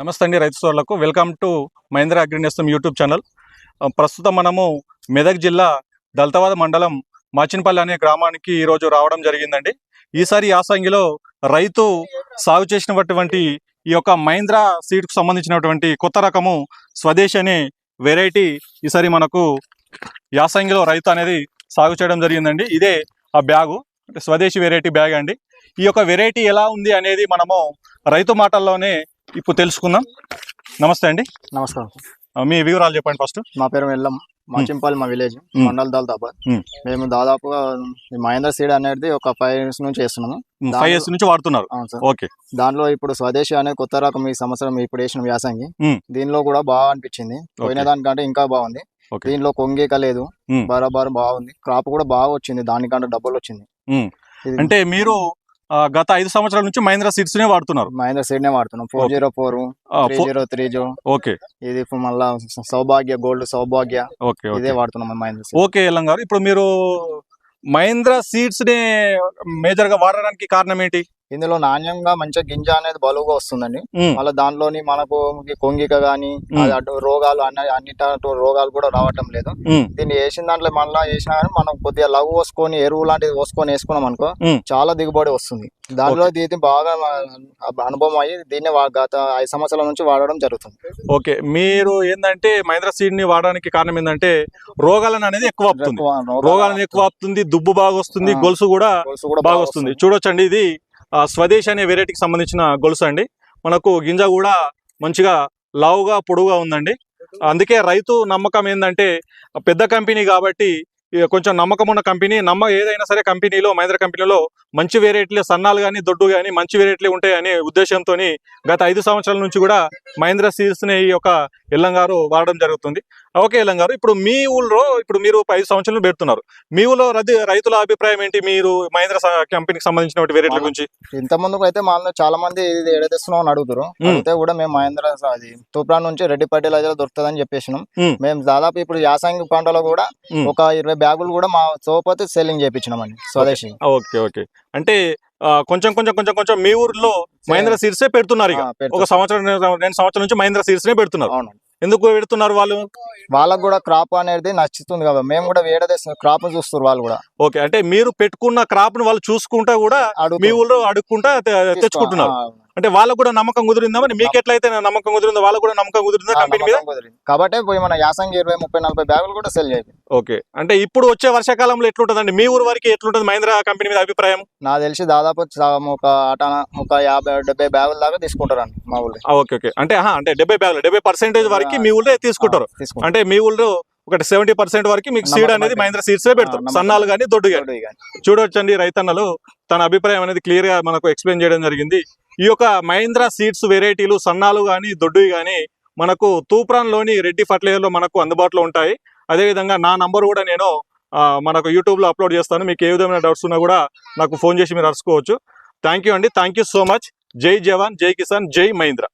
నమస్తే అండి రైతు సోదరులకు వెల్కమ్ టు మహేంద్ర అగ్రినేస్తం యూట్యూబ్ ఛానల్. ప్రస్తుతం మనము మెదక్ జిల్లా దళితవాద మండలం మాచినపల్లి అనే గ్రామానికి ఈరోజు రావడం జరిగిందండి. ఈసారి యాసంగిలో రైతు సాగు చేసినటువంటి ఈ యొక్క మహేంద్ర సీడ్కు సంబంధించినటువంటి కొత్త రకము స్వదేశ్ అనే వెరైటీ ఈసారి మనకు యాసంగిలో రైతు అనేది సాగు చేయడం జరిగిందండి. ఇదే ఆ బ్యాగు, అంటే స్వదేశీ వెరైటీ బ్యాగ్ అండి. ఈ యొక్క వెరైటీ ఎలా ఉంది అనేది మనము రైతు మాటల్లోనే ఇప్పుడు తెలుసుకుందాం. నమస్తే అండి. నమస్కారం. మీ వివరాలు చెప్పండి. ఫస్ట్ మా పేరు ఎల్లం, మాచింపల్లి, మా విలేజ్ మండల్ దళితాబాద్. మేము దాదాపుగా మహేంద్ర సీడ్ అనేది ఒక 5 years నుంచి చేస్తున్నాము. 5 years నుంచి వాడుతున్నారు. ఓకే. దాంట్లో ఇప్పుడు స్వదేశీ అనే కొత్త రకం ఈ సంవత్సరం ఇప్పుడు వేసిన వ్యాసంగి దీనిలో కూడా బాగా అనిపించింది. పోయిన దానికంటే ఇంకా బాగుంది. దీనిలో కొంగేక లేదు, బరాబర్ బాగుంది. క్రాప్ కూడా బాగా వచ్చింది, దానికంటే డబ్బులు వచ్చింది. అంటే మీరు గత 5 సంవత్సరాల నుంచి మహేంద్ర సీడ్స్ నే వాడుతున్నారు? మహేంద్ర సీడ్ నే వాడుతున్నాం. 404, 3030. ఓకే. ఇది మళ్ళా సౌభాగ్య గోల్డ్, సౌభాగ్య, ఇదే వాడుతున్నాం మహేంద్ర సీడ్. ఓకే ఎల్లం గారు, ఇప్పుడు మీరు మహేంద్ర సీడ్స్ నే మేజర్ గా వాడడానికి కారణం ఏంటి? ఇందులో నాణ్యంగా మంచిగా గింజ అనేది బలువుగా వస్తుందండి. మళ్ళీ దాంట్లోని మనకు కొంగిక గానీ రోగాలు అన్నిటి రోగాలు కూడా రావటం లేదు. దీన్ని వేసిన దాంట్లో మళ్ళీ వేసినా కానీ మనం కొద్దిగా లవ్ పోసుకొని ఎరువు లాంటిది పోసుకొని వేసుకున్నాం అనుకో చాలా దిగుబడి వస్తుంది. దాంట్లో దీన్ని బాగా అనుభవం అయ్యి దీన్ని గత 5 సంవత్సరాల నుంచి వాడడం జరుగుతుంది. ఓకే. మీరు ఏంటంటే మహేంద్ర సీడ్ ని వాడడానికి కారణం ఏంటంటే రోగాలను అనేది ఎక్కువ ఆపుతుంది, దుబ్బు బాగా వస్తుంది, గొలుసు కూడా బాగా వస్తుంది. చూడొచ్చండి, ఇది స్వదేశ్ అనే వెరైటీకి సంబంధించిన గొలుసు అండి. మనకు గింజ కూడా మంచిగా లావుగా పొడుగుగా ఉందండి. అందుకే రైతు నమ్మకం ఏంటంటే పెద్ద కంపెనీ కాబట్టి కొంచెం నమ్మకం ఉన్న కంపెనీ, ఏదైనా సరే కంపెనీలో మహేంద్ర కంపెనీలో మంచి వెరైటీలు, సన్నాలు కానీ దొడ్డు కానీ మంచి వెరైటీలు ఉంటాయి అనే ఉద్దేశంతో గత 5 సంవత్సరాల నుంచి కూడా మహేంద్ర సీడ్స్ ని ఈ యొక్క ఎల్లం గారు వాడడం జరుగుతుంది. ఓకే ఎల్లం గారు, ఇప్పుడు మీ ఊళ్ళో మీరు 5 సంవత్సరాలు పెడుతున్నారు. మీ ఊళ్ళో రైతుల అభిప్రాయం ఏంటి మీరు మహేంద్ర కంపెనీకి సంబంధించిన వెరైటీల గురించి? ఇంత ముందుకు అయితే మా చాలా మంది ఇది ఎడదీస్తున్నాం అని అడుగుతారు. అయితే కూడా మేము మహేంద్ర తూప్రాన్ నుంచి రెడ్డి ఫర్టిలైజర్ దొరుకుతుందని చెప్పేసినాం. మేము దాదాపు ఇప్పుడు యాసంగి పంటలో కూడా ఒక 20 బ్యాగులు కూడా మా సోపతి సెల్లింగ్ చేయించినామండి స్వదేశీ. Okay okay. అంటే కొంచెం మీ ఊర్లో మహేంద్ర సీడ్స్ పెడుతున్నారు. ఒక సంవత్సరం 2 సంవత్సరాల నుంచి మహేంద్ర సీడ్స్ పెడుతున్నారు. ఎందుకు పెడుతున్నారు? వాళ్ళకు కూడా క్రాప్ అనేది నచ్చుతుంది కదా, మేము కూడా వేరే క్రాప్ చూస్తారు వాళ్ళు కూడా. ఓకే. అంటే మీరు పెట్టుకున్న క్రాప్ ను వాళ్ళు చూసుకుంటా కూడా మీ ఊళ్ళో అడుక్కుంటా తెచ్చుకుంటున్నారు. అంటే వాళ్ళకు కూడా నమ్మకం కుదిరిందా? మరి మీకు ఎట్లయితే నమ్మకం కుదిరిందో వాళ్ళకు కూడా నమ్మకం కుదిరిందా కంపెనీ మీద? కాబట్టి మన యాసంగి 20-30-40 బ్యాగులు కూడా సెల్ చేయాలి. ఓకే. అంటే ఇప్పుడు వచ్చే వర్షాకాలంలో ఎట్లుంటదండి మీ ఊరు వరకు? ఎట్లుంటది మహేంద్ర కంపెనీ మీద అభిప్రాయం? నాకు తెలిసి దాదాపు ఒక 50-70 బ్యాగుల దాకా తీసుకుంటారండి మా ఊళ్ళో. Okay okay. అంటే 70 బ్యాగులు, 70% వరకు మీ ఊళ్ళో తీసుకుంటారు. అంటే మీ ఊళ్ళో ఒక 70% వరకు మీకు సీడ్ అనేది మహేంద్ర సీడ్స్ పెడతారు, సన్నాలు కానీ దొడ్డు కానీ. చూడొచ్చండి, రైతన్నలు తన అభిప్రాయం అనేది క్లియర్ గా మనకు ఎక్స్ప్లెయిన్ చేయడం జరిగింది. ఈ యొక్క మహేంద్ర సీడ్స్ వెరైటీలు సన్నాలు కానీ దొడ్డు కానీ మనకు తూప్రాన్ లోని రెడ్డి ఫర్టిలైజర్ లో మనకు అందుబాటులో ఉంటాయి. అదేవిధంగా నా నంబర్ కూడా నేను మనకు యూట్యూబ్ లో అప్లోడ్ చేస్తాను. మీకు ఏ విధమైన డౌట్స్ ఉన్నా కూడా నాకు ఫోన్ చేసి మీరు అరుచుకోవచ్చు. థ్యాంక్ యూ అండి. Thank you so much. జై జవాన్, జై కిసాన్, జై మహేంద్ర.